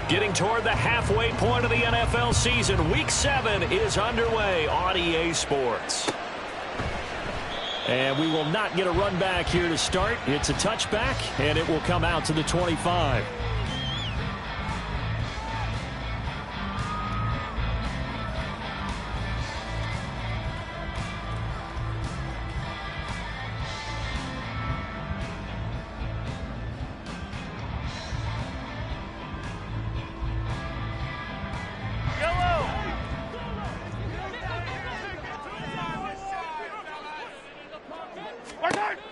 Getting toward the halfway point of the NFL season. Week 7 is underway on EA Sports. And we will not get a run back here to start. It's a touchback, and it will come out to the 25.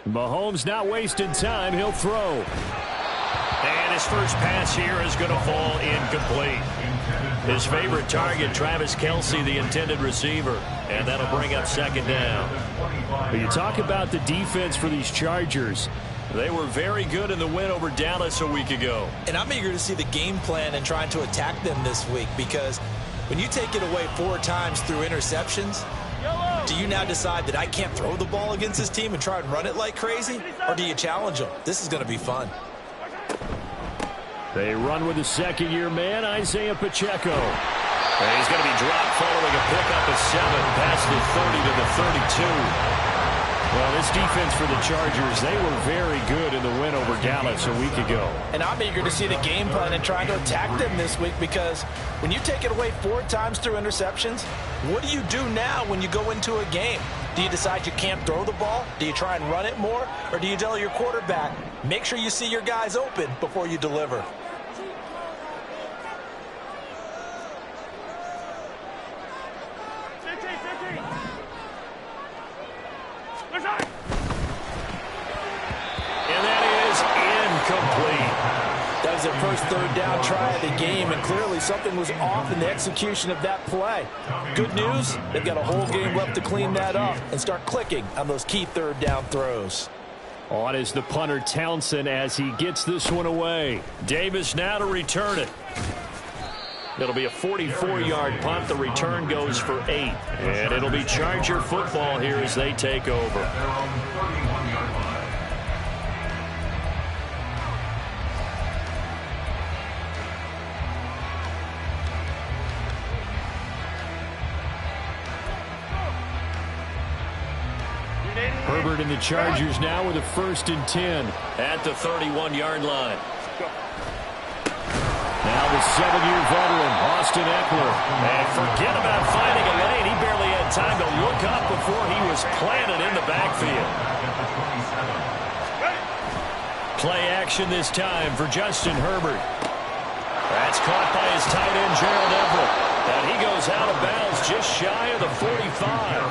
Mahomes not wasting time. He'll throw. And his first pass here is going to fall incomplete. His favorite target, Travis Kelce, the intended receiver. And that'll bring up second down. But you talk about the defense for these Chargers. They were very good in the win over Dallas a week ago. And I'm eager to see the game plan and trying to attack them this week, because when you take it away 4 times through interceptions, do you now decide that I can't throw the ball against this team and try and run it like crazy? Or do you challenge them? This is going to be fun. They run with the second-year man, Isaiah Pacheco. And he's going to be dropped following a pickup of 7 past the 30 to the 32. Well, this defense for the Chargers, they were very good in the win over Dallas a week ago. And I'm eager to see the game plan and trying to attack them this week, because when you take it away 4 times through interceptions, what do you do now when you go into a game? Do you decide you can't throw the ball? Do you try and run it more? Or do you tell your quarterback, make sure you see your guys open before you deliver? That was their first third down try of the game, and clearly something was off in the execution of that play. Good news, they've got a whole game left to clean that up and start clicking on those key third down throws. On is the punter Townsend as he gets this one away. Davis now to return it. It'll be a 44-yard punt. The return goes for 8. And it'll be Charger football here as they take over. Herbert and the Chargers now with a 1st and 10 at the 31-yard line. Now the 7-year veteran, Austin Eckler. And forget about finding a lane. He barely had time to look up before he was planted in the backfield. Play action this time for Justin Herbert. That's caught by his tight end, Gerald Everett. And he goes out of bounds just shy of the 45.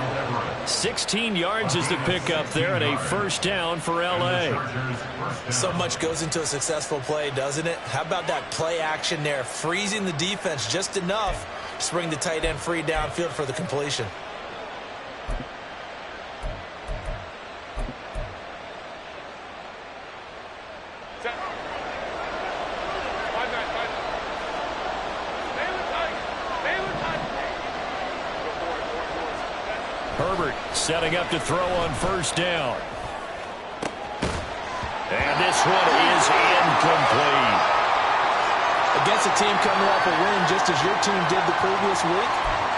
16 yards is the pickup there, and a 1st down for L.A. So much goes into a successful play, doesn't it? How about that play action there, freezing the defense just enough to bring the tight end free downfield for the completion. Herbert setting up to throw on 1st down. And this one is incomplete. Against a team coming off a win just as your team did the previous week,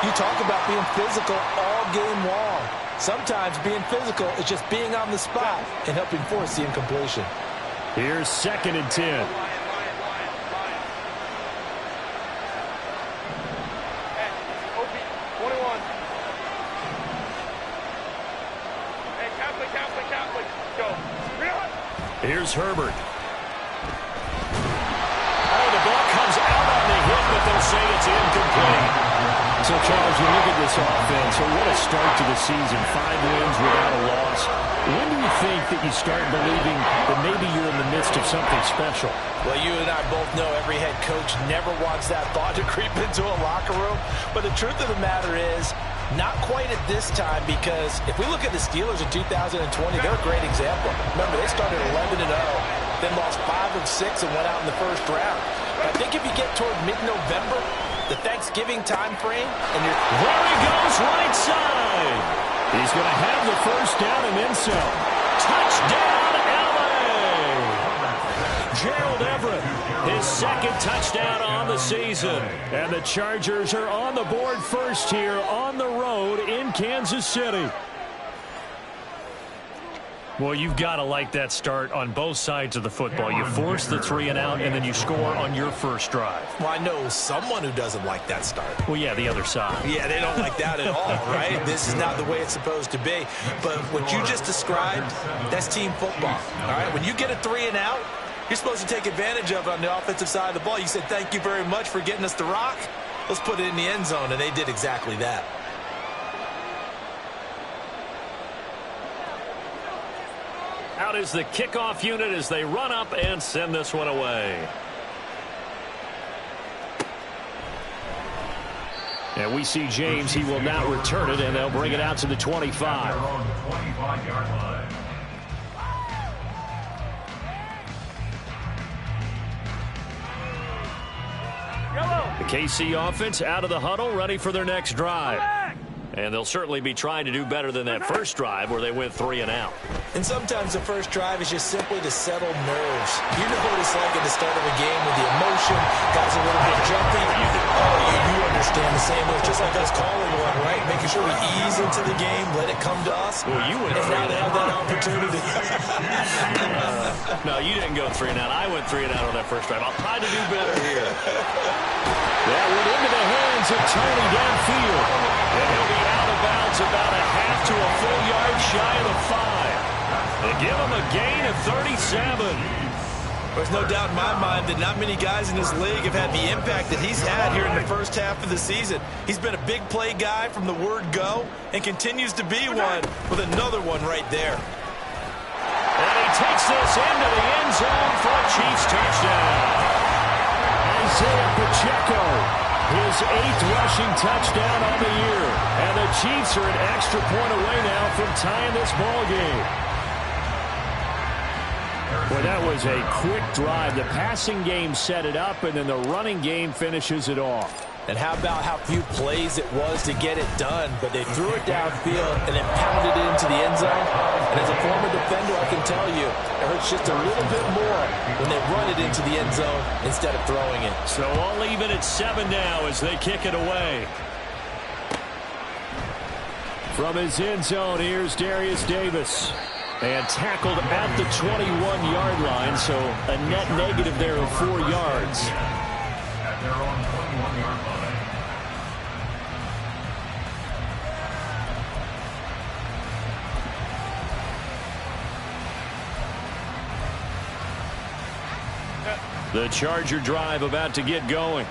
you talk about being physical all game long. Sometimes being physical is just being on the spot and helping force the incompletion. Here's 2nd and 10. Here's Herbert. Oh, the ball comes out on the hit, but they'll say it's incomplete. So, Charles, you look at this offense, so what a start to the season. 5 wins without a loss. When do you think that you start believing that maybe you're in the midst of something special? Well, you and I both know every head coach never wants that thought to creep into a locker room. But the truth of the matter is, not quite at this time, because if we look at the Steelers in 2020, they're a great example. Remember, they started 11-0, then lost 5 of 6 and went out in the 1st round. But I think if you get toward mid-November, the Thanksgiving time frame, and you're... There he goes, right side. He's going to have the 1st down and then some. Touchdown, L.A. Gerald Everett, his second touchdown on the season. And the Chargers are on the board first here on the road in Kansas City. Well, you've got to like that start on both sides of the football. You force the 3 and out, and then you score on your first drive. Well, I know someone who doesn't like that start. Well, yeah, the other side. Yeah, they don't like that at all, right? This is not the way it's supposed to be. But what you just described, that's team football, all right? When you get a 3 and out, you're supposed to take advantage of it on the offensive side of the ball. You said, thank you very much for getting us the rock. Let's put it in the end zone, and they did exactly that. Out is the kickoff unit as they run up and send this one away. And we see James. He will not return it, and they'll bring it out to the 25. The KC offense out of the huddle, ready for their next drive. And they'll certainly be trying to do better than that first drive where they went 3 and out. And sometimes the first drive is just simply to settle nerves. You know what it's like at the start of a game with the emotion, guys a little bit jumpy. You understand the same way. Just like us calling one, right? Making sure we ease into the game, let it come to us. Well, you went and 3 now and they have that opportunity. No, you didn't go 3 and out. I went 3 and out on that first drive. I'll try to do better here. That went into the hands of Tony downfield. And he'll be out of bounds about a half to a full yard shy of the 5. They give him a gain of 37. There's no doubt in my mind that not many guys in this league have had the impact that he's had here in the first half of the season. He's been a big play guy from the word go and continues to be one with another one right there. And he takes this into the end zone for a Chiefs touchdown. Isaiah Pacheco, his 8th rushing touchdown on the year. And the Chiefs are an extra point away now from tying this ball game. Well, that was a quick drive. The passing game set it up, and then the running game finishes it off. And how about how few plays it was to get it done, but they threw it downfield and then pounded it into the end zone. And as a former defender, I can tell you, it hurts just a little bit more when they run it into the end zone instead of throwing it. So all even at 7 now as they kick it away. From his end zone, here's Darius Davis. And tackled at the 21-yard line, so a net negative there of 4 yards. At their own 21-yard line. The Charger drive about to get going.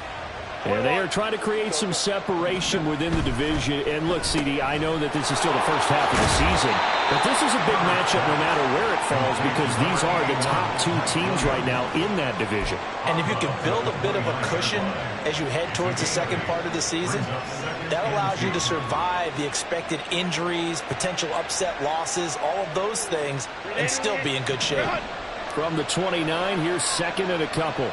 And they are trying to create some separation within the division. And look, CD, I know that this is still the first half of the season, but this is a big matchup no matter where it falls because these are the top 2 teams right now in that division. And if you can build a bit of a cushion as you head towards the second part of the season, that allows you to survive the expected injuries, potential upset losses, all of those things, and still be in good shape. From the 29, here's second and a couple.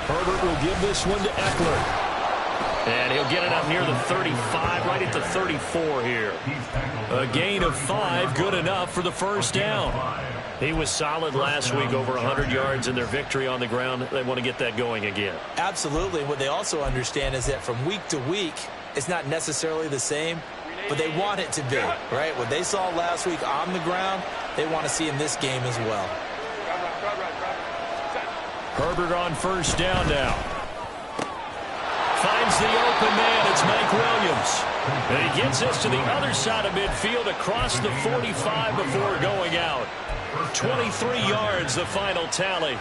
Herbert will give this one to Eckler. And he'll get it up near the 35, right at the 34 here. A gain of 5, good enough for the first down. He was solid last week, over 100 yards in their victory on the ground. They want to get that going again. Absolutely. What they also understand is that from week to week, it's not necessarily the same, but they want it to be, right? What they saw last week on the ground, they want to see in this game as well. Herbert on first down now. Finds the open man. It's Mike Williams. And he gets us to the other side of midfield across the 45 before going out. 23 yards, the final tally.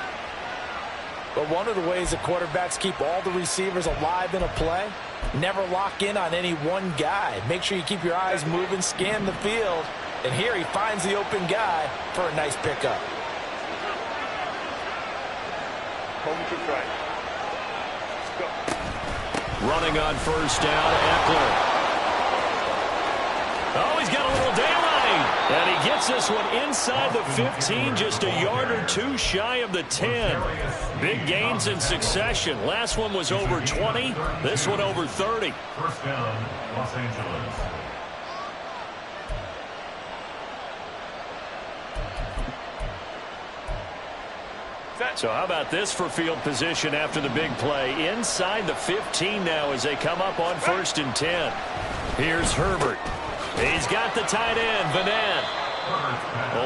But one of the ways that quarterbacks keep all the receivers alive in a play, never lock in on any one guy. Make sure you keep your eyes moving, scan the field. And here he finds the open guy for a nice pickup. Running on first down, Eckler. Oh, he's got a little daylight. And he gets this one inside the 15, just a yard or 2 shy of the 10. Big gains in succession. Last one was over 20. This one over 30. First down, Los Angeles. So how about this for field position after the big play? Inside the 15 now as they come up on 1st and 10. Here's Herbert. He's got the tight end, Vanette.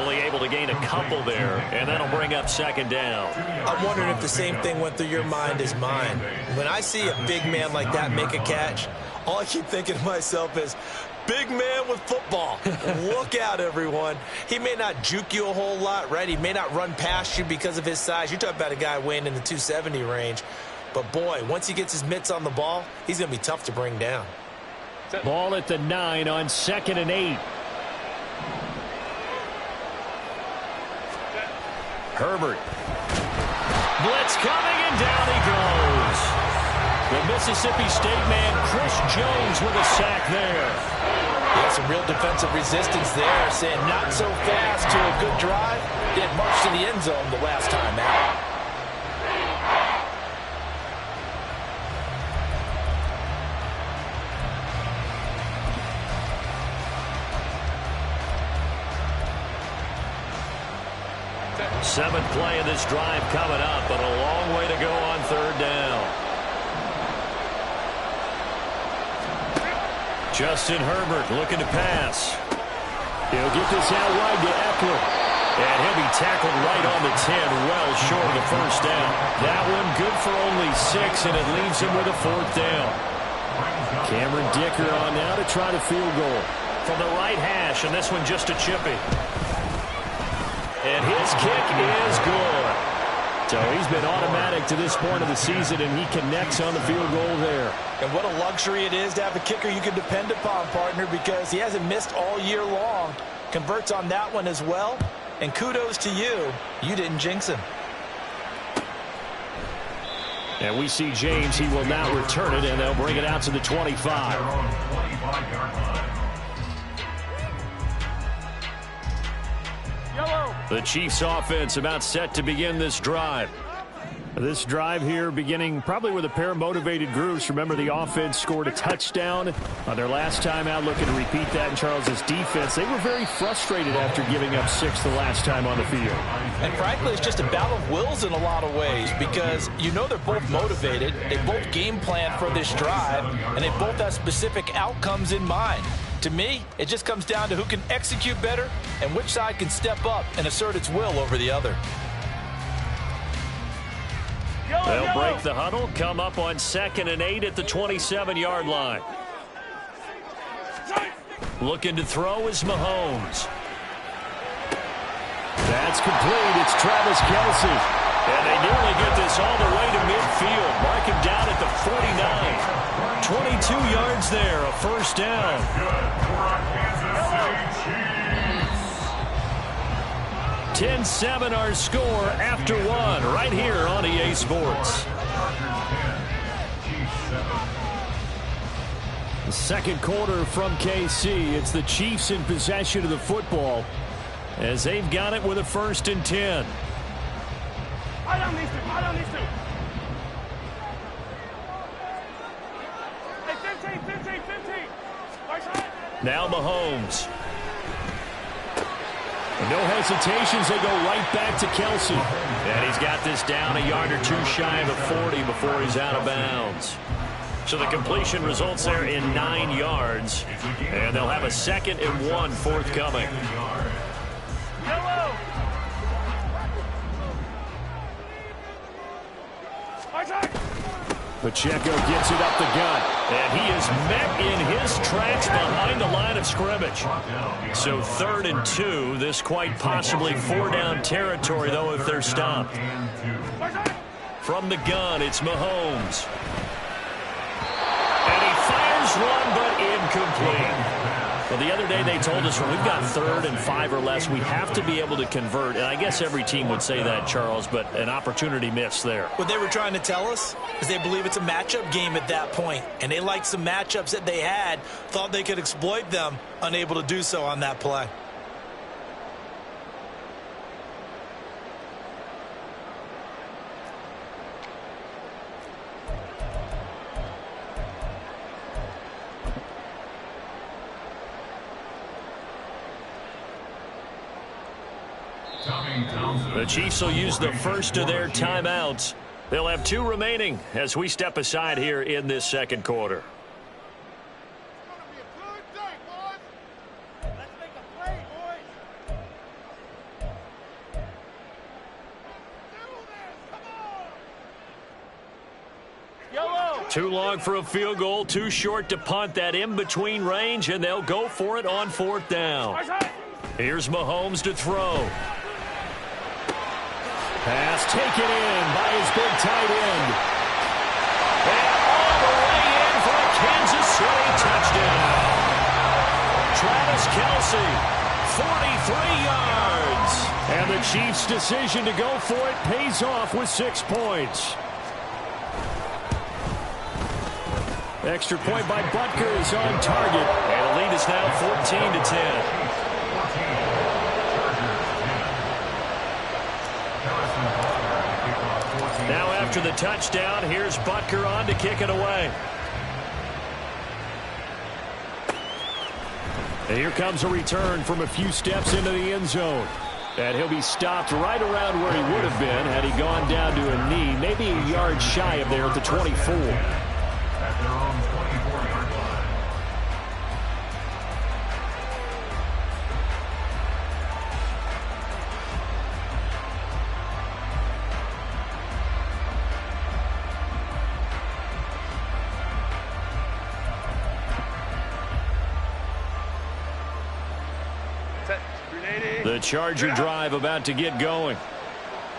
Only able to gain a couple there, and that'll bring up 2nd down. I'm wondering if the same thing went through your mind as mine. When I see a big man like that make a catch, all I keep thinking to myself is, big man with football. Look out, everyone. He may not juke you a whole lot, right? He may not run past you because of his size. You're talking about a guy weighing in the 270 range. But, boy, once he gets his mitts on the ball, he's going to be tough to bring down. Ball at the 9 on 2nd and 8. Herbert. Blitz coming, and down he goes. The Mississippi State man, Chris Jones, with a sack there. Yeah, some real defensive resistance there, saying not so fast to a good drive. They had marched to the end zone the last time out. Seventh play of this drive coming up, but a long way to go on 3rd down. Justin Herbert looking to pass. He'll get this out wide to Eckler. And he'll be tackled right on the 10, well short of the 1st down. That one good for only 6, and it leaves him with a 4th down. Cameron Dicker on now to try the field goal. From the right hash, and this one just a chippy. And his kick is good. So he's been automatic to this point of the season, and he connects on the field goal there. And what a luxury it is to have a kicker you can depend upon, partner, because he hasn't missed all year long. Converts on that one as well. And kudos to you. You didn't jinx him. And we see James. He will now return it, and they'll bring it out to the 25. The Chiefs offense about set to begin this drive. This drive here beginning probably with a pair of motivated groups. Remember, the offense scored a touchdown on their last time out, looking to repeat that in Charles's defense. They were very frustrated after giving up 6 the last time on the field. And frankly, it's just a battle of wills in a lot of ways, because you know they're both motivated. They both game plan for this drive, and they both have specific outcomes in mind. To me, it just comes down to who can execute better and which side can step up and assert its will over the other. They'll break the huddle, come up on 2nd and 8 at the 27-yard line. Looking to throw is Mahomes. That's complete. It's Travis Kelce. And they nearly get this all the way to midfield. Mark him down at the 49. 22 yards there, a 1st down. 10-7 our score after 1 right here on EA Sports. The 2nd quarter from KC. It's the Chiefs in possession of the football as they've got it with a 1st and 10. I don't need to. Hey, 15. Now Mahomes. No hesitations, they go right back to Kelce. And he's got this down a yard or 2 shy of the 40 before he's out of bounds. So the completion results there in 9 yards. And they'll have a 2nd and 1 forthcoming. Yellow. Pacheco gets it up the gut. And he is met in his tracks behind the line of scrimmage. So 3rd and 2. This quite possibly 4-down territory, though, if they're stopped. From the gun, it's Mahomes. And he fires one, but incomplete. Well, the other day they told us when we've got 3rd and 5 or less, we have to be able to convert. And I guess every team would say that, Charles, but an opportunity missed there. What they were trying to tell us is they believe it's a matchup game at that point. And they liked some matchups that they had, thought they could exploit them, unable to do so on that play. The Chiefs will use the first of their timeouts. They'll have 2 remaining as we step aside here in this second quarter. Too long for a field goal, too short to punt that in-between range, and they'll go for it on 4th down. Here's Mahomes to throw. Pass taken in by his big tight end. And all the way in for a Kansas City touchdown. Travis Kelce, 43 yards. And the Chiefs' decision to go for it pays off with 6 points. Extra point by Butker is on target. And the lead is now 14-10. Now after the touchdown, here's Butker on to kick it away. And here comes a return from a few steps into the end zone. And he'll be stopped right around where he would have been had he gone down to a knee, maybe a yard shy of there at the 24. At their own 24-yard line. The Charger drive about to get going.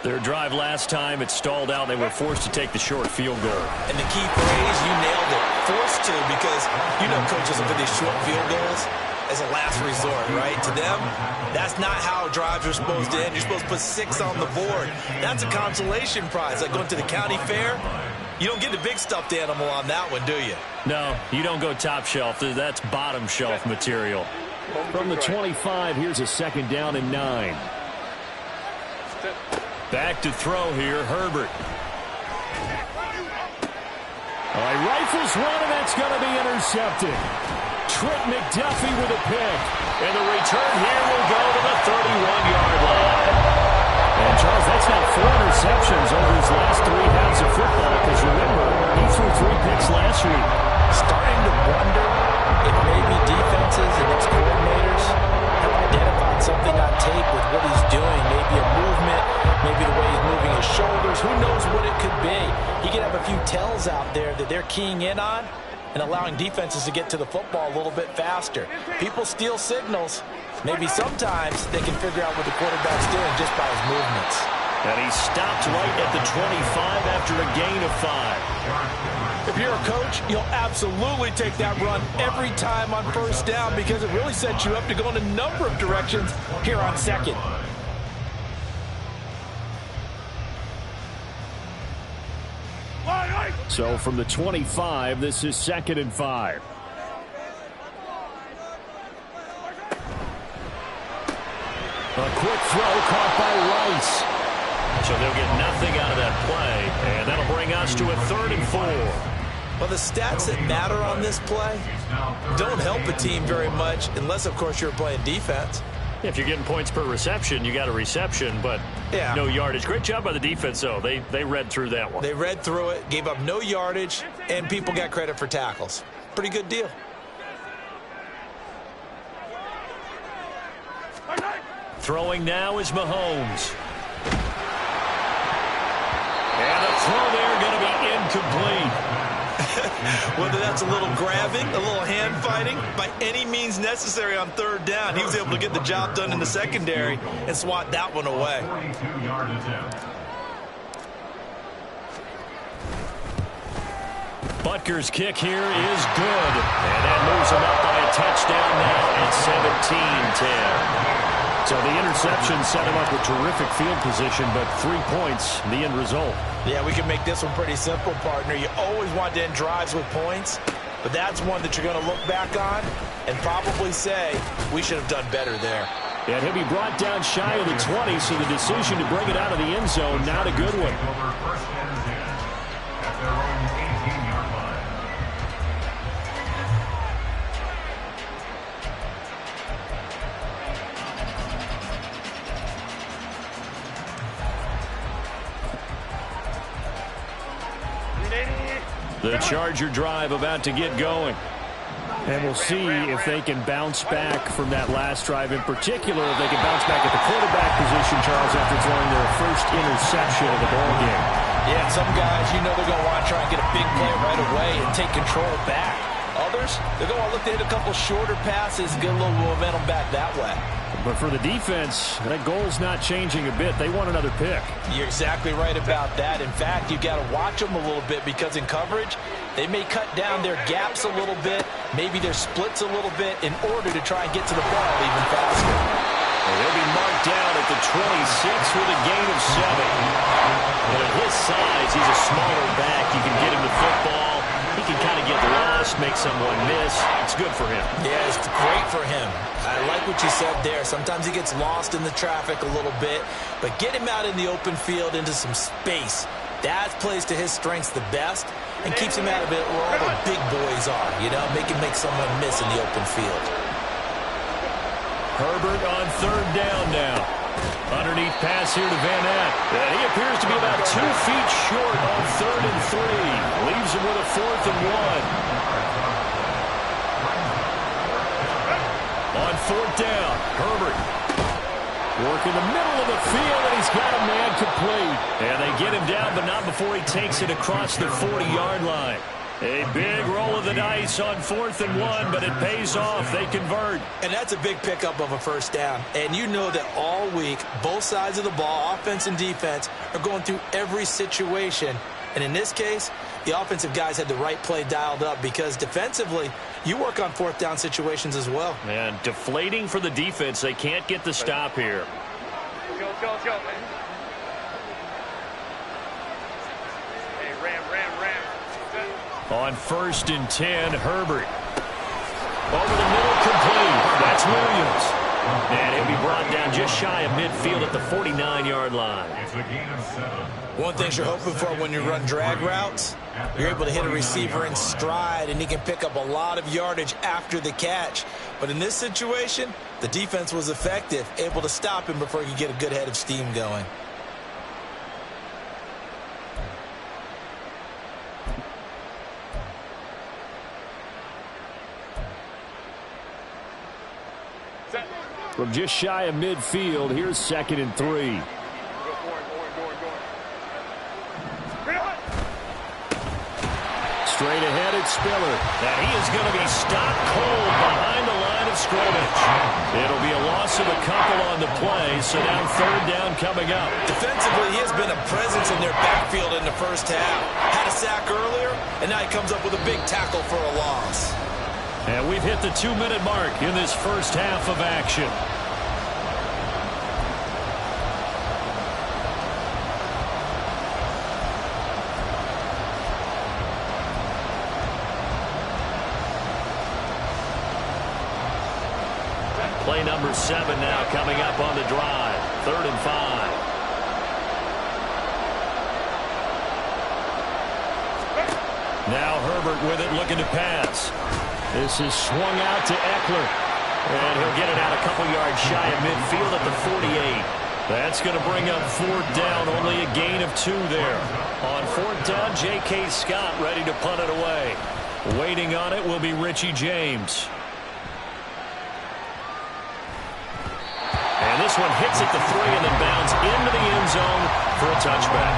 Their drive last time, it stalled out. They were forced to take the short field goal. And the key phrase, you nailed it. Forced to, because you know coaches will put these short field goals as a last resort, right? To them, that's not how drives are supposed to end. You're supposed to put 6 on the board. That's a consolation prize. Like going to the county fair, you don't get the big stuffed animal on that one, do you? No, you don't go top shelf. That's bottom shelf material. From the 25, here's a 2nd down and 9. Back to throw here, Herbert. All right, rifles one, and that's going to be intercepted. Trent McDuffie with a pick. And the return here will go to the 31-yard line. And, Charles, that's now 4 interceptions over his last 3 halves of football, because, remember, he threw 3 picks last week. Starting to wonder if maybe defenses and its coordinators have identified something on tape with what he's doing. Maybe a movement, maybe the way he's moving his shoulders. Who knows what it could be? He could have a few tells out there that they're keying in on and allowing defenses to get to the football a little bit faster. People steal signals. Maybe sometimes they can figure out what the quarterback's doing just by his movements. And he stopped right at the 25 after a gain of 5. If you're a coach, you'll absolutely take that run every time on 1st down because it really sets you up to go in a number of directions here on 2nd. So from the 25, this is 2nd and 5. A quick throw caught by Rice. So they'll get nothing out of that play, and that'll bring us to a 3rd and 4. Well, the stats that matter on this play don't help a team very much unless, of course, you're playing defense. If you're getting points per reception, you got a reception, but no yardage. Great job by the defense, though. They read through that one. They read through it, gave up no yardage, and people got credit for tackles. Pretty good deal. Throwing now is Mahomes. And the throw there going to be incomplete. Whether that's a little grabbing, a little hand fighting, by any means necessary on 3rd down, he was able to get the job done in the secondary and swat that one away. 42-yard attempt. Butker's kick here is good. And that moves him up by a touchdown now at 17-10. So the interception set him up with terrific field position, but 3 points, the end result. Yeah, we can make this one pretty simple, partner. You always want to end drives with points, but that's one that you're going to look back on and probably say, we should have done better there. And he'll be brought down shy of the 20, so the decision to bring it out of the end zone, not a good one. Over 1st and 10 at their own 18-yard line. The Charger drive about to get going. And we'll see if they can bounce back from that last drive. In particular, if they can bounce back at the quarterback position, Charles, after throwing their first interception of the ballgame. Yeah, some guys, you know they're going to want to try and get a big play right away and take control back. Others, they're going to look to hit a couple shorter passes, get a little momentum back that way. But for the defense, that goal's not changing a bit. They want another pick. You're exactly right about that. In fact, you've got to watch them a little bit because in coverage, they may cut down their gaps a little bit, maybe their splits a little bit in order to try and get to the ball even faster. Well, they'll be marked down at the 26 with a gain of 7. But at his size, he's a smaller back. You can get him the football. He can kind of get lost, make someone miss. It's good for him. Yeah, it's great for him. I like what you said there. Sometimes he gets lost in the traffic a little bit, but get him out in the open field into some space. That plays to his strengths the best and keeps him out of it where all the big boys are, you know, make someone miss in the open field. Herbert on 3rd down now. Underneath pass here to Van Ness. And he appears to be about 2 feet short on 3rd and 3. Leaves him with a 4th and 1. On 4th down, Herbert. Working the middle of the field, and he's got a man complete. And they get him down, but not before he takes it across the 40-yard line. A big roll of the dice on 4th and 1, but it pays off. They convert. And that's a big pickup of a first down. And you know that all week, both sides of the ball, offense and defense, are going through every situation. And in this case, the offensive guys had the right play dialed up because defensively, you work on 4th down situations as well. And deflating for the defense. They can't get the stop here. Let's go, man. Hey, ram. On 1st and 10, Herbert. Over the middle, complete. That's Williams. And he'll be brought down just shy of midfield at the 49-yard line. It's a gain of 7. One thing you're hoping for when you run drag routes, you're able to hit a receiver in stride, and he can pick up a lot of yardage after the catch. But in this situation, the defense was effective, able to stop him before he could get a good head of steam going. From just shy of midfield, here's 2nd and 3. Go for it. Straight ahead, it's Spiller. And he is going to be stopped cold behind the line of scrimmage. It'll be a loss of a couple on the play, so now 3rd down coming up. Defensively, he has been a presence in their backfield in the first half. Had a sack earlier, and now he comes up with a big tackle for a loss. And we've hit the 2-minute mark in this first half of action. Play number 7 now coming up on the drive. 3rd and 5. Now Herbert with it, looking to pass. This is swung out to Eckler. And he'll get it out a couple yards shy of midfield at the 48. That's going to bring up 4th down, only a gain of 2 there. On 4th down, J.K. Scott ready to punt it away. Waiting on it will be Richie James. And this one hits at the 3 and then bounds into the end zone for a touchback.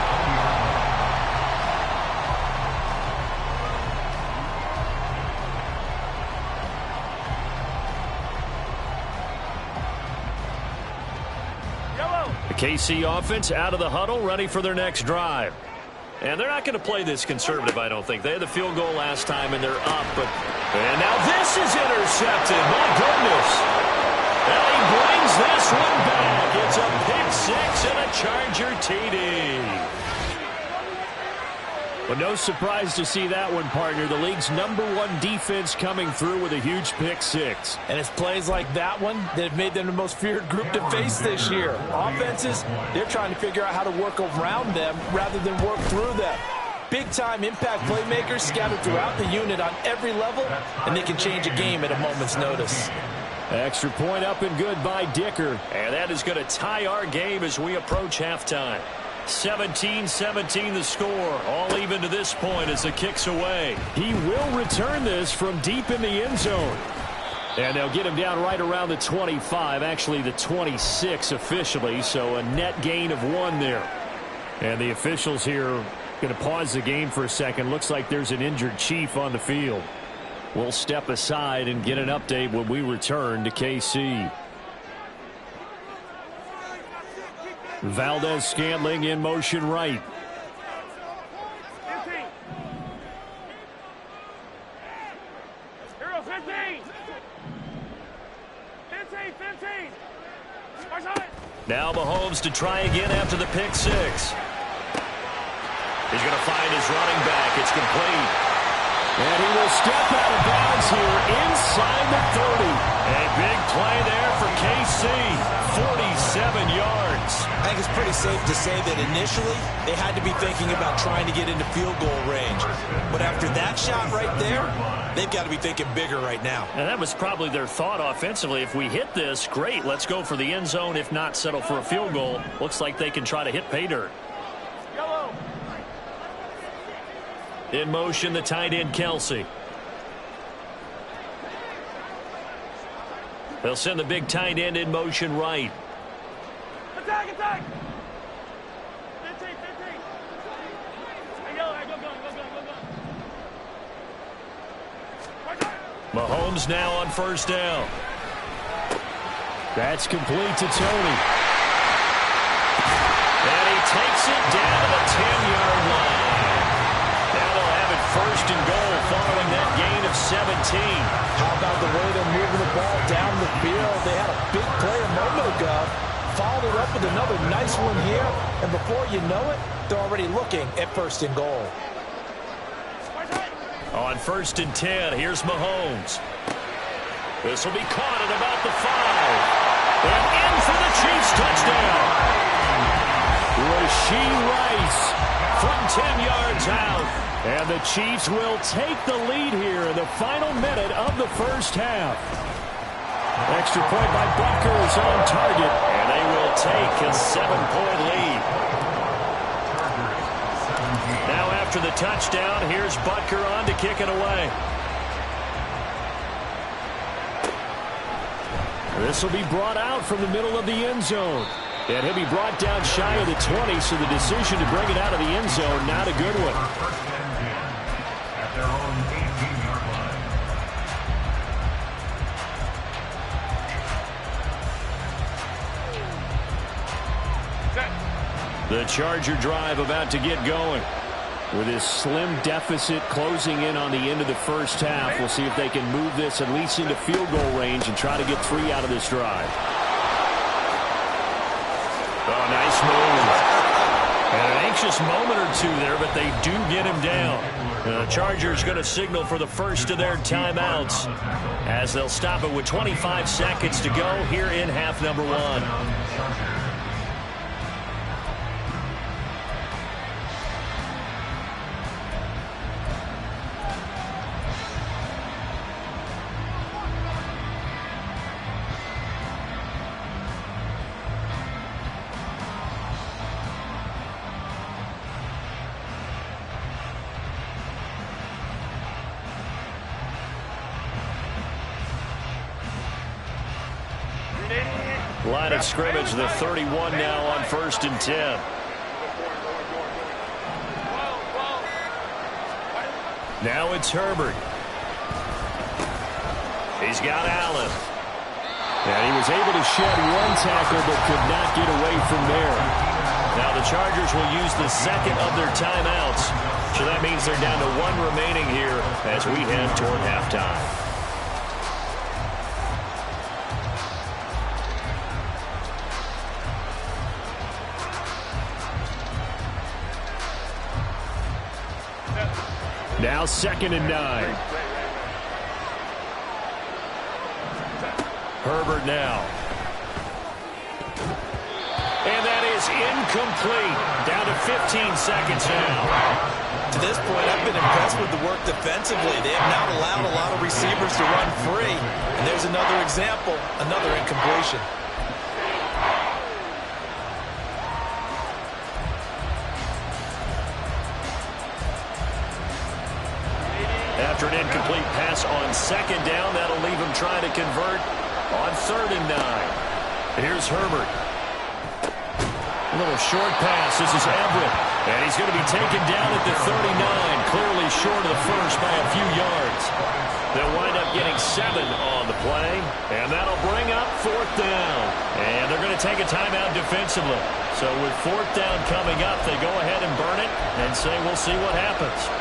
The KC offense out of the huddle, ready for their next drive. And they're not going to play this conservative, I don't think. They had the field goal last time, and they're up. And now this is intercepted. My goodness. And he brings this one back. It's a pick-6 and a Charger TD. Well, no surprise to see that one, partner. The league's #1 defense coming through with a huge pick-6. And it's plays like that one that have made them the most feared group to face this year. Offenses, they're trying to figure out how to work around them rather than work through them. Big-time impact playmakers scattered throughout the unit on every level, and they can change a game at a moment's notice. Extra point up and good by Dicker. And that is going to tie our game as we approach halftime. 17-17 the score. All even to this point as the kick's away. He will return this from deep in the end zone. And they'll get him down right around the 25, actually the 26 officially, so a net gain of 1 there. And the officials here going to pause the game for a second. Looks like there's an injured Chief on the field. We'll step aside and get an update when we return to KC. Valdez-Scantling in motion right. 15. Hero 15. 15. Now Mahomes to try again after the pick six. He's going to find his running back. It's complete. And he will step out of bounds here inside the 30. A big play there for KC. 47 yards. I think it's pretty safe to say that initially they had to be thinking about trying to get into field goal range. But after that shot right there, they've got to be thinking bigger right now. And that was probably their thought offensively. If we hit this, great. Let's go for the end zone. If not, settle for a field goal. Looks like they can try to hit pay dirt. In motion, the tight end, Kelsey. They'll send the big tight end in motion right. Attack! 15. Go. Mahomes now on first down. That's complete to Tony. And he takes it down to the 10-yard line. Now they'll have it first and goal following that gain of 17. How about the way they're moving the ball down the field? They had a big play a moment ago. Followed it up with another nice one here. And before you know it, they're already looking at first and goal. On first and 10, here's Mahomes. This will be caught at about the 5. And in for the Chiefs touchdown. Rashee Rice from 10 yards out. And the Chiefs will take the lead here in the final minute of the first half. Extra point by Butker is on target. And they will take a 7-point lead. Now after the touchdown, here's Butker on to kick it away. This will be brought out from the middle of the end zone. And he'll be brought down shy of the 20, so the decision to bring it out of the end zone, not a good one. First and 10 at their own 18-yard line. The Charger drive about to get going. With his slim deficit closing in on the end of the first half, we'll see if they can move this at least into field goal range and try to get 3 out of this drive. Oh, nice move. And an anxious moment or two there, but they do get him down. The Chargers going to signal for the first of their timeouts as they'll stop it with 25 seconds to go here in half number 1. Line of scrimmage, the 31 now on first and 10. Now it's Herbert. He's got Allen. And he was able to shed 1 tackle but could not get away from there. Now the Chargers will use the second of their timeouts. So that means they're down to 1 remaining here as we head toward halftime. Now 2nd and 9. Herbert now. And that is incomplete. Down to 15 seconds now. To this point, I've been impressed with the work defensively. They have not allowed a lot of receivers to run free. And there's another example, another incompletion. After an incomplete pass on second down, that'll leave him trying to convert on 3rd and 9. Here's Herbert. A little short pass. This is Everett. And he's going to be taken down at the 39, clearly short of the first by a few yards. They'll wind up getting 7 on the play, and that'll bring up 4th down. And they're going to take a timeout defensively. So with 4th down coming up, they go ahead and burn it and say we'll see what happens.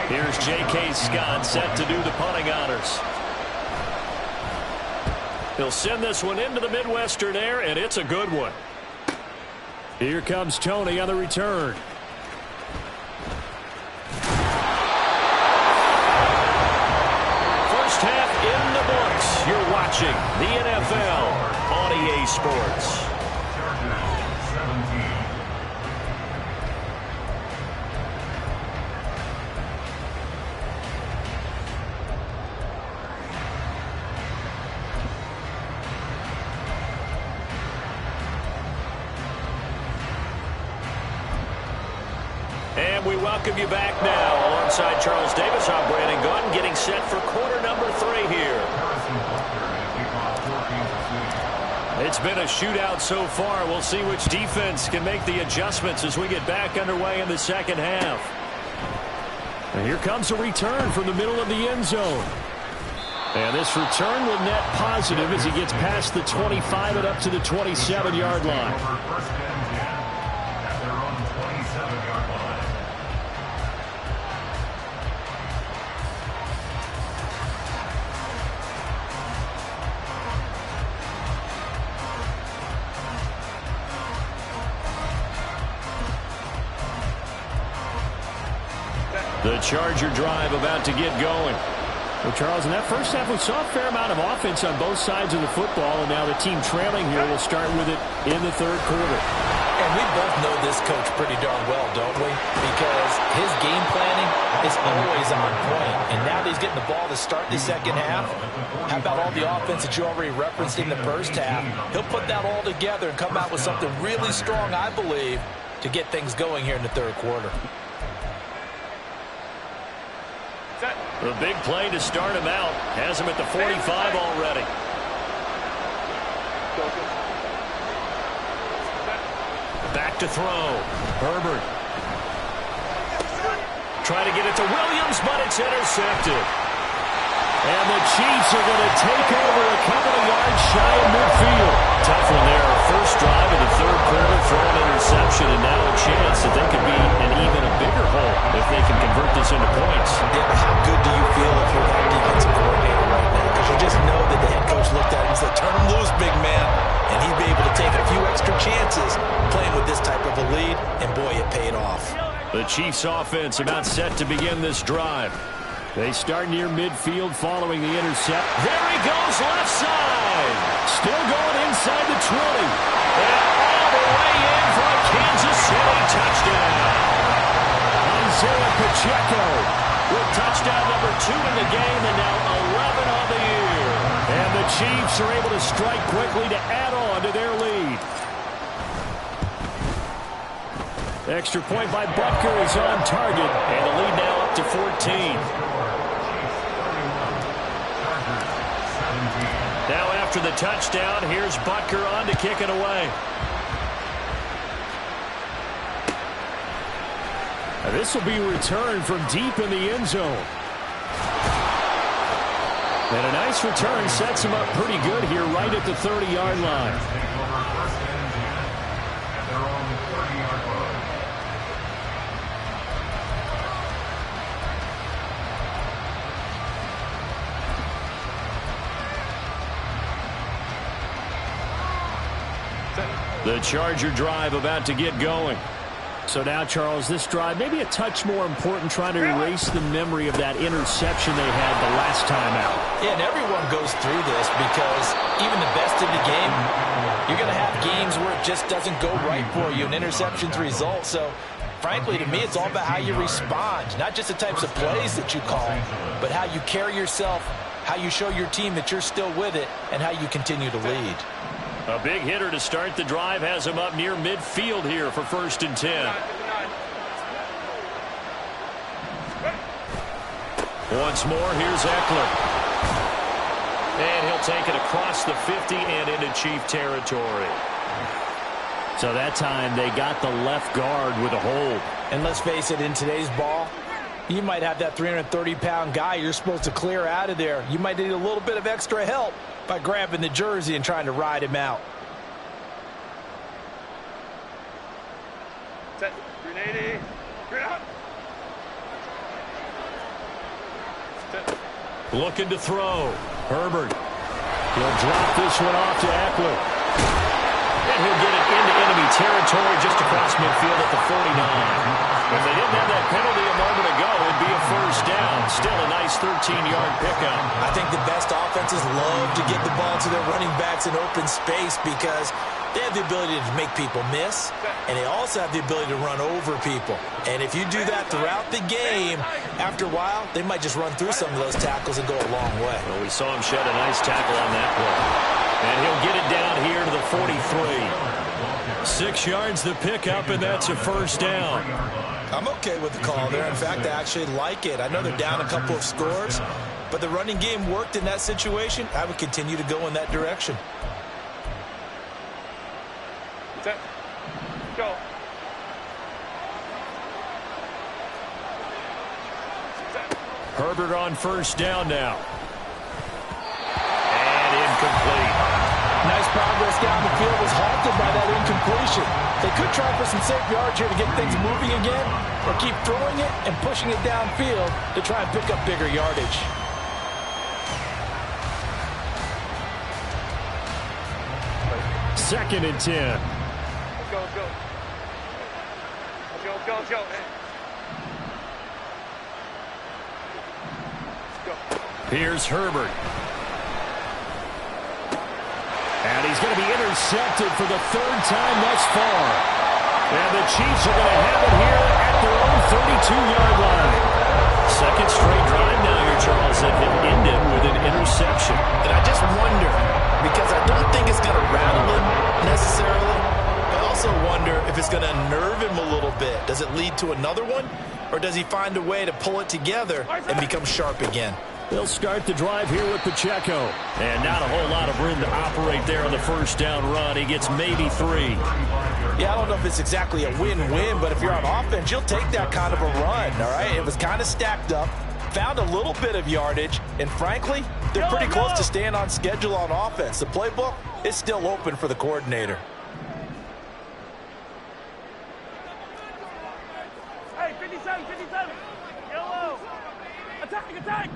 Here's J.K. Scott set to do the punting honors. He'll send this one into the Midwestern air, and it's a good one. Here comes Tony on the return. First half in the books. You're watching the NFL on EA Sports. Chargers 17. And we welcome you back now. Alongside Charles Davis, I'm Brandon Gaudin, getting set for quarter number 3 here. It's been a shootout so far. We'll see which defense can make the adjustments as we get back underway in the second half. And here comes a return from the middle of the end zone. And this return will net positive as he gets past the 25 and up to the 27-yard line. First and 10 at their own 27-yard line. The Charger drive about to get going. Well, Charles, in that first half, we saw a fair amount of offense on both sides of the football, and now the team trailing here will start with it in the 3rd quarter. And we both know this coach pretty darn well, don't we? Because his game planning is always on point. And now that he's getting the ball to start the second half, how about all the offense that you already referenced in the first half? He'll put that all together and come out with something really strong, I believe, to get things going here in the 3rd quarter. The big play to start him out. Has him at the 45 already. Back to throw. Herbert. Trying to get it to Williams, but it's intercepted. And the Chiefs are going to take over a couple of yards shy of midfield. Tough one there. First drive of the 3rd quarter, throw an interception, and now a chance that they could be an even a bigger hole if they can convert this into points. Yeah, but how good do you feel if you're that defensive coordinator right now? Because you just know that the head coach looked at him and said, turn him loose, big man. And he'd be able to take a few extra chances playing with this type of a lead, and boy, it paid off. The Chiefs offense about set to begin this drive. They start near midfield following the intercept. There he goes, left side. Still going inside the 20. And all the way in for a Kansas City touchdown. Isaiah Pacheco with touchdown number 2 in the game, and now 11 on the year. And the Chiefs are able to strike quickly to add on to their lead. Extra point by Butker is on target, and the lead now up to 14. Now after the touchdown, here's Butker on to kick it away. Now this will be returned from deep in the end zone. And a nice return sets him up pretty good here right at the 30-yard line. First and 10 at their own 30-yard line. The Charger drive about to get going. So now, Charles, this drive maybe a touch more important, trying to erase the memory of that interception they had the last time out. Yeah, and everyone goes through this because even the best in the game, you're going to have games where it just doesn't go right for you, and interceptions result. So, frankly, to me, it's all about how you respond, not just the types of plays that you call, but how you carry yourself how you show your team that you're still with it, and how you continue to lead. A big hitter to start the drive has him up near midfield here for 1st and 10. Once more, here's Eckler. And he'll take it across the 50 and into Chief territory. So that time they got the left guard with a hold. And let's face it, in today's ball, you might have that 330-pound guy you're supposed to clear out of there. You might need a little bit of extra help by grabbing the jersey and trying to ride him out. Set. 380. Straight out. Set. Looking to throw. Herbert. He'll drop this one off to Eckler. And he'll get it into enemy territory just across midfield at the 49. If they didn't have that penalty a moment ago, it'd be a 1st down. Still a nice 13-yard pickup. I think the best offenses love to get the ball to their running backs in open space because they have the ability to make people miss, and they also have the ability to run over people. And if you do that throughout the game, after a while, they might just run through some of those tackles and go a long way. Well, we saw him shed a nice tackle on that play. And he'll get it down here to the 43. 6 yards the pickup, and that's a 1st down. I'm okay with the call there. In fact, I actually like it. I know they're down a couple of scores, but the running game worked in that situation. I would continue to go in that direction. Set. Go. Set. Herbert on 1st down now. And incomplete. Nice progress down the field was halted by that incompletion. They could try for some safe yards here to get things moving again, or keep throwing it and pushing it downfield to try and pick up bigger yardage. Second and 10. Let's go, let's go. Let's go, let's go, let's go. Let's go. Here's Herbert. And he's going to be intercepted for the 3rd time thus far. And the Chiefs are going to have it here at their own 32-yard line. Second straight drive now here, Charles, that have ended with an interception. And I just wonder, because I don't think it's going to rattle him necessarily. I also wonder if it's going to unnerve him a little bit. Does it lead to another one? Or does he find a way to pull it together and become sharp again? They'll start the drive here with Pacheco. And not a whole lot of room to operate there on the 1st down run. He gets maybe 3. Yeah, I don't know if it's exactly a win-win, but if you're on offense, you'll take that kind of a run, all right? It was kind of stacked up, found a little bit of yardage, and frankly, they're pretty close to staying on schedule on offense. The playbook is still open for the coordinator. Hey, 57, 57. Yellow. Attack, attack.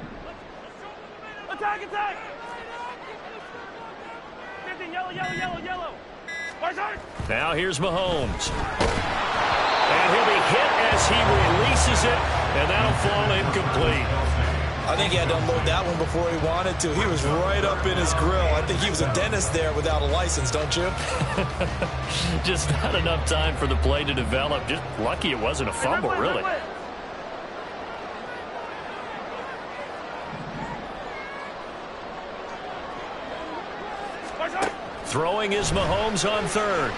Attack, attack. 50, yellow, yellow, yellow, yellow. Now here's Mahomes. And he'll be hit as he releases it, and that'll fall incomplete. I think he had to unload that one before he wanted to. He was right up in his grill. I think he was a dentist there without a license, don't you? Just not enough time for the play to develop. Just lucky it wasn't a fumble, really. Throwing is Mahomes on 3rd.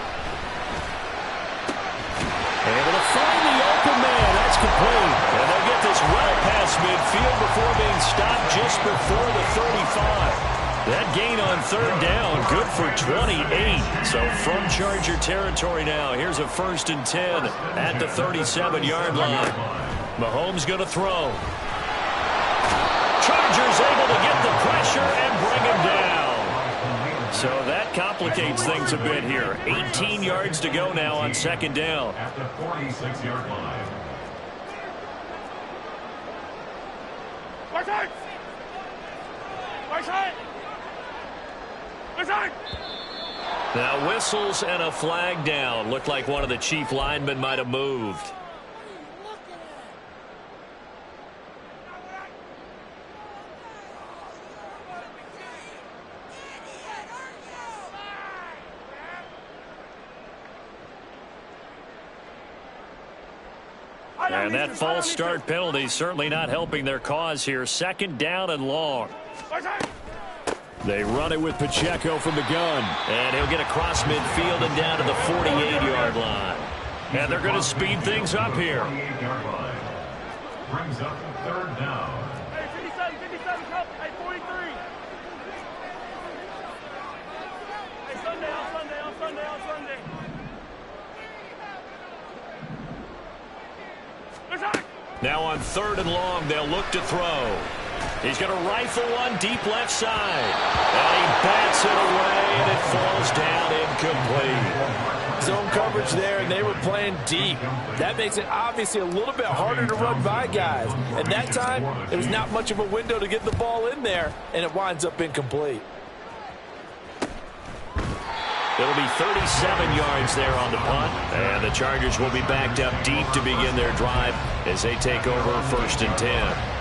Able to find the open man. That's complete. And they'll get this well past midfield before being stopped just before the 35. That gain on 3rd down, good for 28. So from Charger territory now, here's a 1st and 10 at the 37-yard line. Mahomes going to throw. Chargers able to get the pressure and bring him down. So that complicates things a bit here. 18 yards to go now on 2nd down. At the 46-yard line. Right side. Right side. Right side. Now whistles and a flag down. Looked like one of the Chief linemen might have moved. And that false start penalty certainly not helping their cause here. 2nd down and long. They run it with Pacheco from the gun. And he'll get across midfield and down to the 48-yard line. And they're going to speed things up here. Brings up 3rd down. Hey, 57, come. Hey, 43. Hey, Sunday. Now on 3rd and long, they'll look to throw. He's going to rifle one deep left side. And he bats it away, and it falls down incomplete. Zone coverage there, and they were playing deep. That makes it obviously a little bit harder to run by guys. And that time, there was not much of a window to get the ball in there, and it winds up incomplete. It'll be 37 yards there on the punt. And the Chargers will be backed up deep to begin their drive as they take over 1st and 10.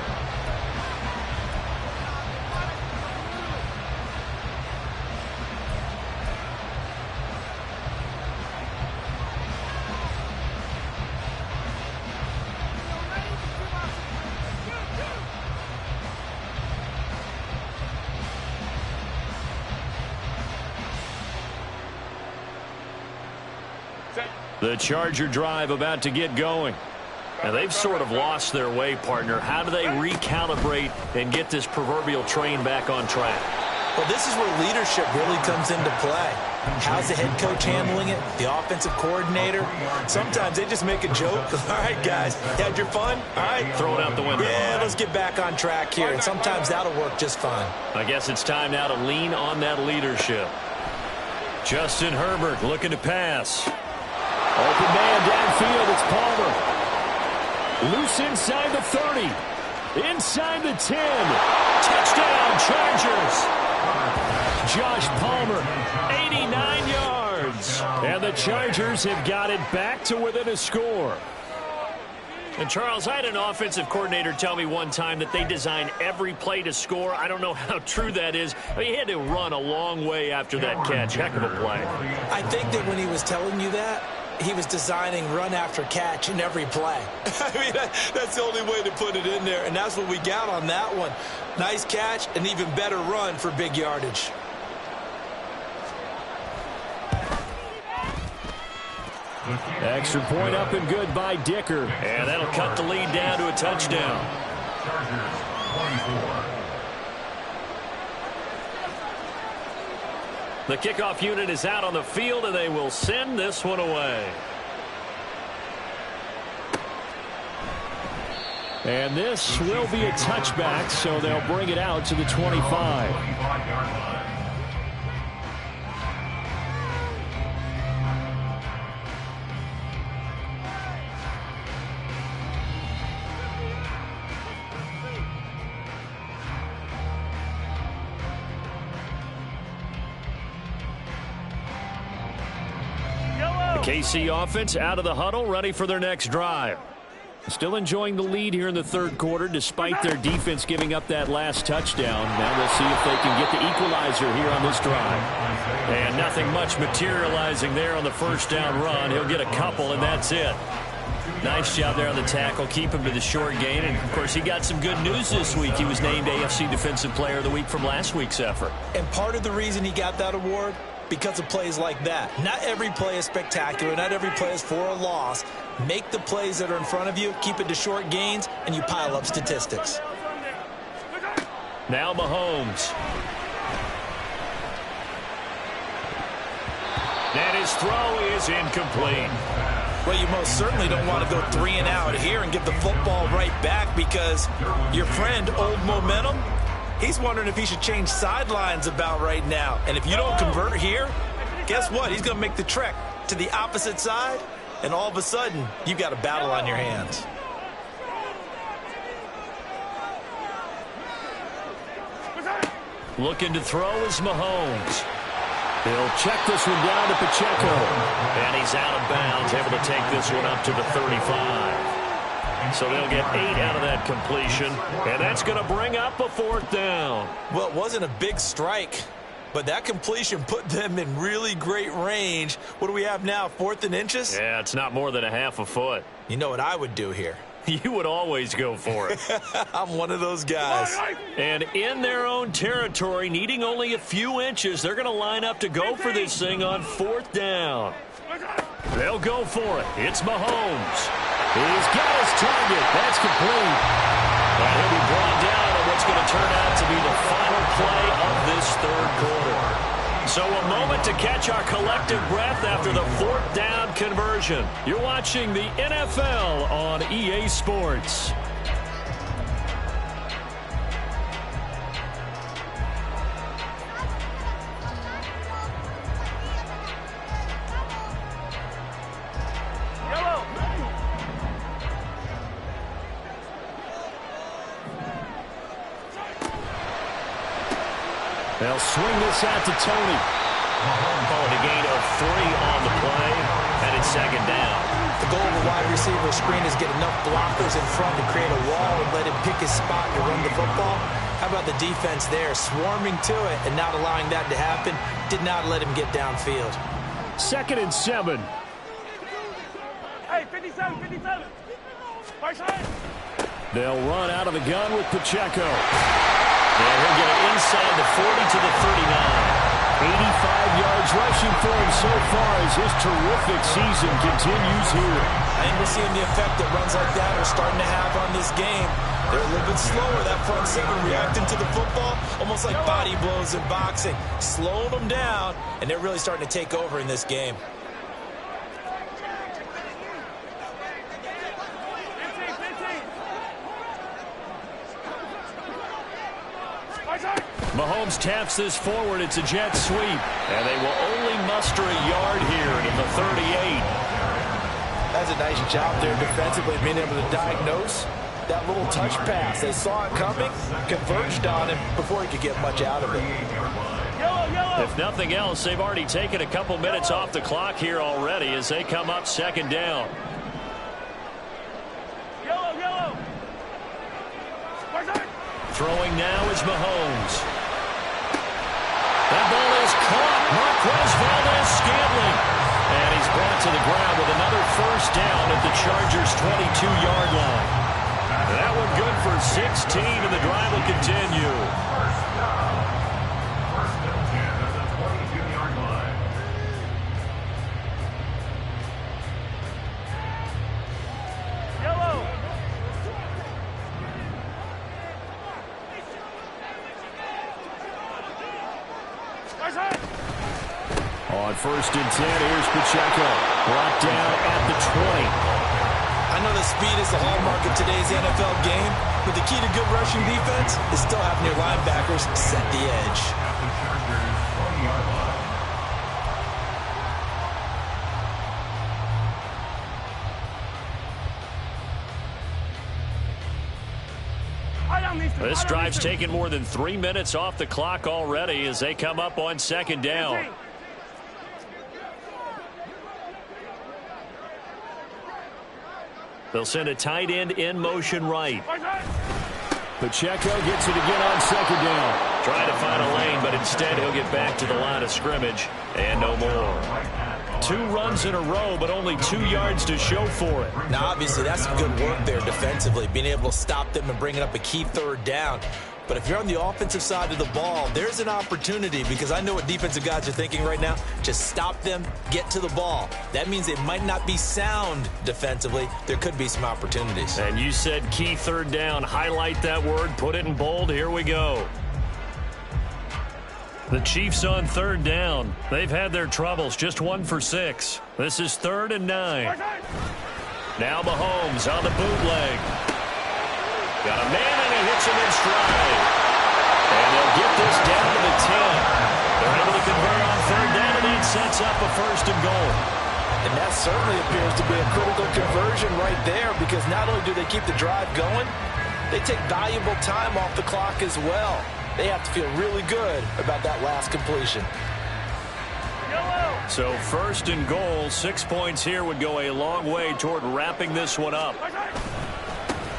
The Charger drive about to get going. Now, they've sort of lost their way, partner. How do they recalibrate and get this proverbial train back on track? Well, this is where leadership really comes into play. How's the head coach handling it? The offensive coordinator? Sometimes they just make a joke. All right, guys, had your fun? All right. Throw it out the window. Yeah, let's get back on track here. And sometimes that'll work just fine. I guess it's time now to lean on that leadership. Justin Herbert looking to pass. Open man downfield, it's Palmer. Loose inside the 30. Inside the 10. Touchdown, Chargers. Josh Palmer, 89 yards. And the Chargers have got it back to within a score. And, Charles, I had an offensive coordinator tell me one time that they design every play to score. I don't know how true that is. I mean, he had to run a long way after that catch. Heck of a play. I think that when he was telling you that, he was designing run after catch in every play. I mean, that's the only way to put it in there, and that's what we got on that one. Nice catch, and even better run for big yardage. Extra point up and good by Dicker. And that'll cut the lead down to a touchdown. Chargers 24. The kickoff unit is out on the field, and they will send this one away. And this will be a touchback, so they'll bring it out to the 25. KC offense out of the huddle, ready for their next drive. Still enjoying the lead here in the 3rd quarter, despite their defense giving up that last touchdown. Now we'll see if they can get the equalizer here on this drive. And nothing much materializing there on the 1st down run. He'll get a couple, and that's it. Nice job there on the tackle. Keep him to the short gain. And, of course, he got some good news this week. He was named AFC Defensive Player of the Week from last week's effort. And part of the reason he got that award, because of plays like that. Not every play is spectacular. Not every play is for a loss. Make the plays that are in front of you, keep it to short gains, and you pile up statistics. Now Mahomes. And his throw is incomplete. Well, you most certainly don't want to go 3 and out here and give the football right back, because your friend, Old Momentum, he's wondering if he should change sidelines about right now. And if you don't convert here, guess what? He's going to make the trek to the opposite side, and all of a sudden, you've got a battle on your hands. Looking to throw is Mahomes. He'll check this one down to Pacheco. And he's out of bounds, able to take this one up to the 35. So they'll get 8 out of that completion, and that's going to bring up a 4th down. Well, it wasn't a big strike, but that completion put them in really great range. What do we have now, 4th and inches? Yeah, it's not more than a half a foot. You know what I would do here? You would always go for it. I'm one of those guys. And in their own territory, needing only a few inches, they're going to line up to go for this thing on 4th down. They'll go for it. It's Mahomes. He's got his target. That's complete. And he'll be brought down on what's going to turn out to be the final play of this 3rd quarter. So a moment to catch our collective breath after the 4th down conversion. You're watching the NFL on EA Sports. They'll swing this out to Tony. Calling a gain of 3 on the play, and it's 2nd down. The goal of a wide receiver screen is get enough blockers in front to create a wall and let him pick his spot to run the football. How about the defense there, swarming to it and not allowing that to happen? Did not let him get downfield. 2nd and 7. Hey, 57, 57. Right side. They'll run out of the gun with Pacheco. And he'll get it inside the 40 to the 39. 85 yards rushing for him so far as his terrific season continues here. I think we're seeing the effect that runs like that are starting to have on this game. They're a little bit slower, that front 7 reacting to the football, almost like body blows in boxing. Slowing them down, and they're really starting to take over in this game. Mahomes taps this forward. It's a jet sweep. And they will only muster a yard here in the 38. That's a nice job there defensively, being able to diagnose that little touch pass. They saw it coming, converged on him before he could get much out of it. If nothing else, they've already taken a couple minutes off the clock here already as they come up 2nd down. Throwing now is Mahomes. That ball is caught. Marquez Valdes-Scantling. And he's brought to the ground with another 1st down at the Chargers' 22-yard line. That one good for 16, and the drive will continue. First and 10 at the 22-yard line. On 1st and 10, here's Pacheco. Brought down at the 20. I know that speed is the hallmark of today's NFL game, but the key to good rushing defense is still having your linebackers set the edge. At the Chargers' 20-yard line. This drive's taken more than 3 minutes off the clock already as they come up on 2nd down. They'll send a tight end in motion right. Pacheco gets it again on 2nd down. Trying to find a lane, but instead he'll get back to the line of scrimmage and no more. 2 runs in a row, but only 2 yards to show for it. Now, obviously, that's some good work there defensively, being able to stop them and bringing up a key 3rd down. But if you're on the offensive side of the ball, there's an opportunity, because I know what defensive guys are thinking right now. Just stop them, get to the ball. That means it might not be sound defensively. There could be some opportunities. And you said key 3rd down. Highlight that word, put it in bold. Here we go. The Chiefs on 3rd down. They've had their troubles, just 1 for 6. This is 3rd and 9. Now Mahomes on the bootleg. Got a man and he hits him in stride. And they'll get this down to the 10. They're able to convert on 3rd down, and that sets up a 1st and goal. And that certainly appears to be a critical conversion right there, because not only do they keep the drive going, they take valuable time off the clock as well. They have to feel really good about that last completion. So 1st and goal, 6 points here would go a long way toward wrapping this one up.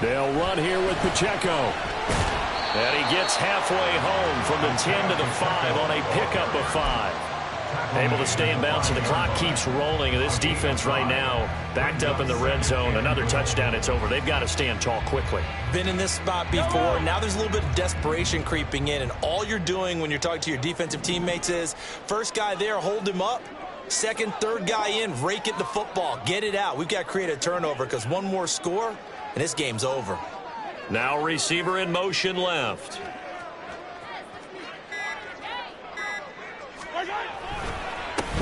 They'll run here with Pacheco. And he gets halfway home from the 10 to the 5 on a pickup of 5. Able to stay in bounds, and the clock keeps rolling. This defense right now backed up in the red zone. Another touchdown, it's over. They've got to stand tall quickly. Been in this spot before. Now there's a little bit of desperation creeping in, and all you're doing when you're talking to your defensive teammates is first guy there, hold him up. Second, third guy in, rake it the football. Get it out. We've got to create a turnover because one more score, and this game's over. Now receiver in motion left.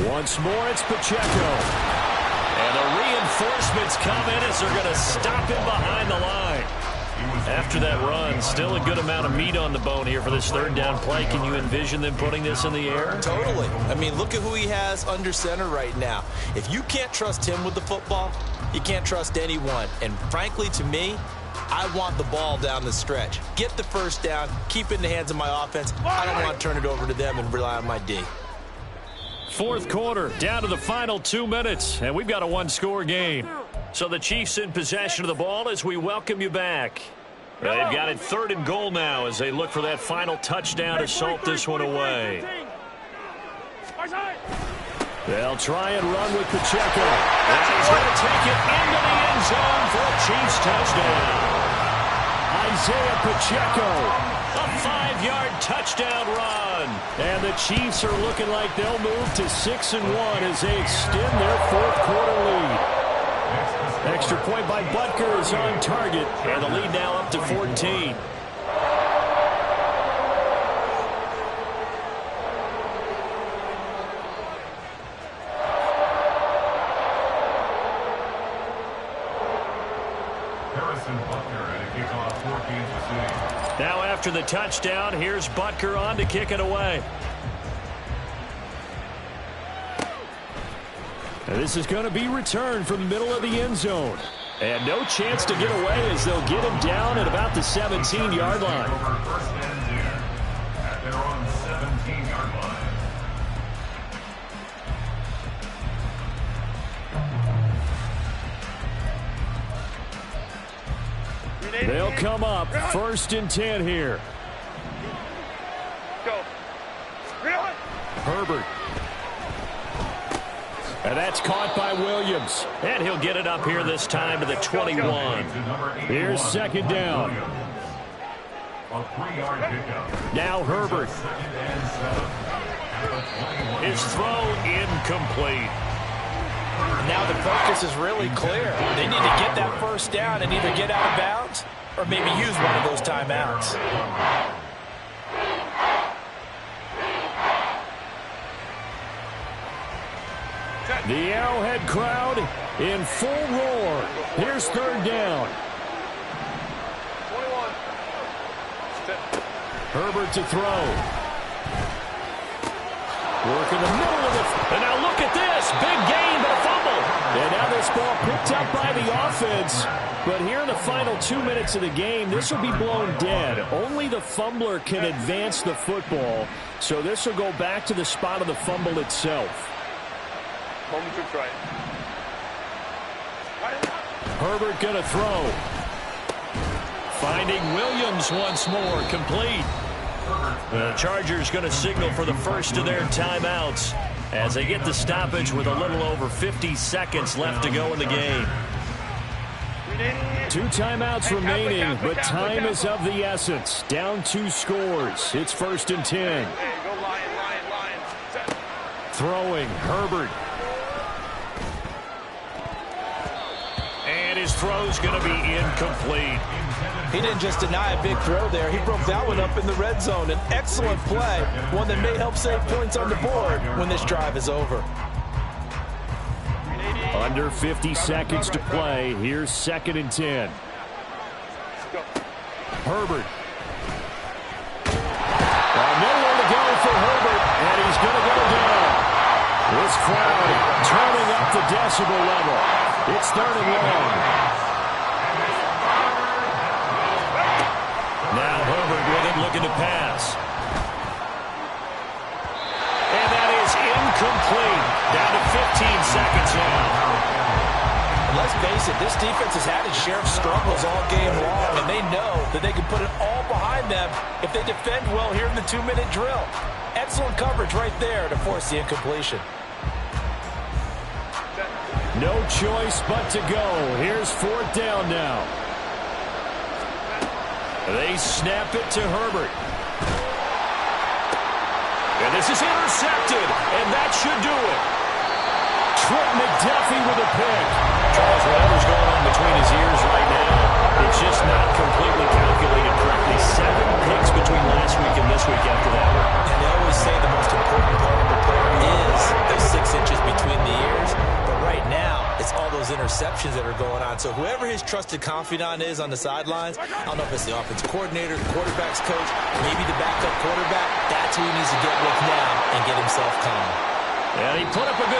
Once more, it's Pacheco. And the reinforcements come in as they're going to stop him behind the line. After that run, still a good amount of meat on the bone here for this third down play. Can you envision them putting this in the air? Totally. I mean, look at who he has under center right now. If you can't trust him with the football, you can't trust anyone. And frankly, to me, I want the ball down the stretch. Get the first down, keep it in the hands of my offense. I don't want to turn it over to them and rely on my D. Fourth quarter, down to the final 2 minutes, and we've got a one-score game. So the Chiefs in possession of the ball as we welcome you back. They've got it 3rd and goal now as they look for that final touchdown to salt this one away. They'll try and run with Pacheco. And he's going to take it into the end zone for a Chiefs touchdown. Isaiah Pacheco. A 5-yard touchdown run. And the Chiefs are looking like they'll move to 6-1 as they extend their fourth quarter lead. Extra point by Butker is on target. And the lead now up to 14. Now after the touchdown, here's Butker on to kick it away. And this is going to be returned from the middle of the end zone. And no chance to get away as they'll get him down at about the 17-yard line. First and 10 at their own 17-yard line. They'll come up 1st and 10 here. Go. Herbert. And that's caught by Williams. And he'll get it up here this time to the 21. Here's 2nd down. A 3-yard pickup. Now Herbert. His throw incomplete. Now the focus is really clear. They need to get that first down and either get out of bounds or maybe use one of those timeouts. The Arrowhead crowd in full roar. Here's 3rd down. 21. Herbert to throw. Work in the middle of it. And now look at this. Big gain, but a fumble. And now this ball picked up by the offense. But here in the final 2 minutes of the game, this will be blown dead. Only the fumbler can advance the football. So this will go back to the spot of the fumble itself. Moment to try. Herbert going to throw. Finding Williams once more, complete. The Chargers going to signal for the first of their timeouts as they get the stoppage with a little over 50 seconds left to go in the game. 2 timeouts remaining, but time is of the essence. Down 2 scores. It's 1st and 10. Hey, go Lion. Throwing, Herbert. And his throw's going to be incomplete. He didn't just deny a big throw there. He broke that one up in the red zone. An excellent play, one that may help save points on the board when this drive is over. Under 50 seconds to play. Here's 2nd and 10. Herbert. Nowhere to go for Herbert, and he's going to go down. This crowd turning up the decibel level. It's 3rd and long. Now Herbert with it, looking to pass. And that is incomplete. Down to 15 seconds now. And let's face it, this defense has had its share of struggles all game long, and they know that they can put it all behind behind them if they defend well here in the 2-minute drill. Excellent coverage right there to force the incompletion. No choice but to go. Here's 4th down now. They snap it to Herbert. And this is intercepted, and that should do it. Trent McDuffie with a pick. Charles, whatever's going on between his ears right now, it's just not completely calculated correctly. 7 picks between last week and this week after that one. And they always say the most important part of the player is those 6 inches between the ears. But right now, it's all those interceptions that are going on. So whoever his trusted confidant is on the sidelines, I don't know if it's the offensive coordinator, the quarterback's coach, maybe the backup quarterback, that's who he needs to get with now and get himself calm. And he put up a good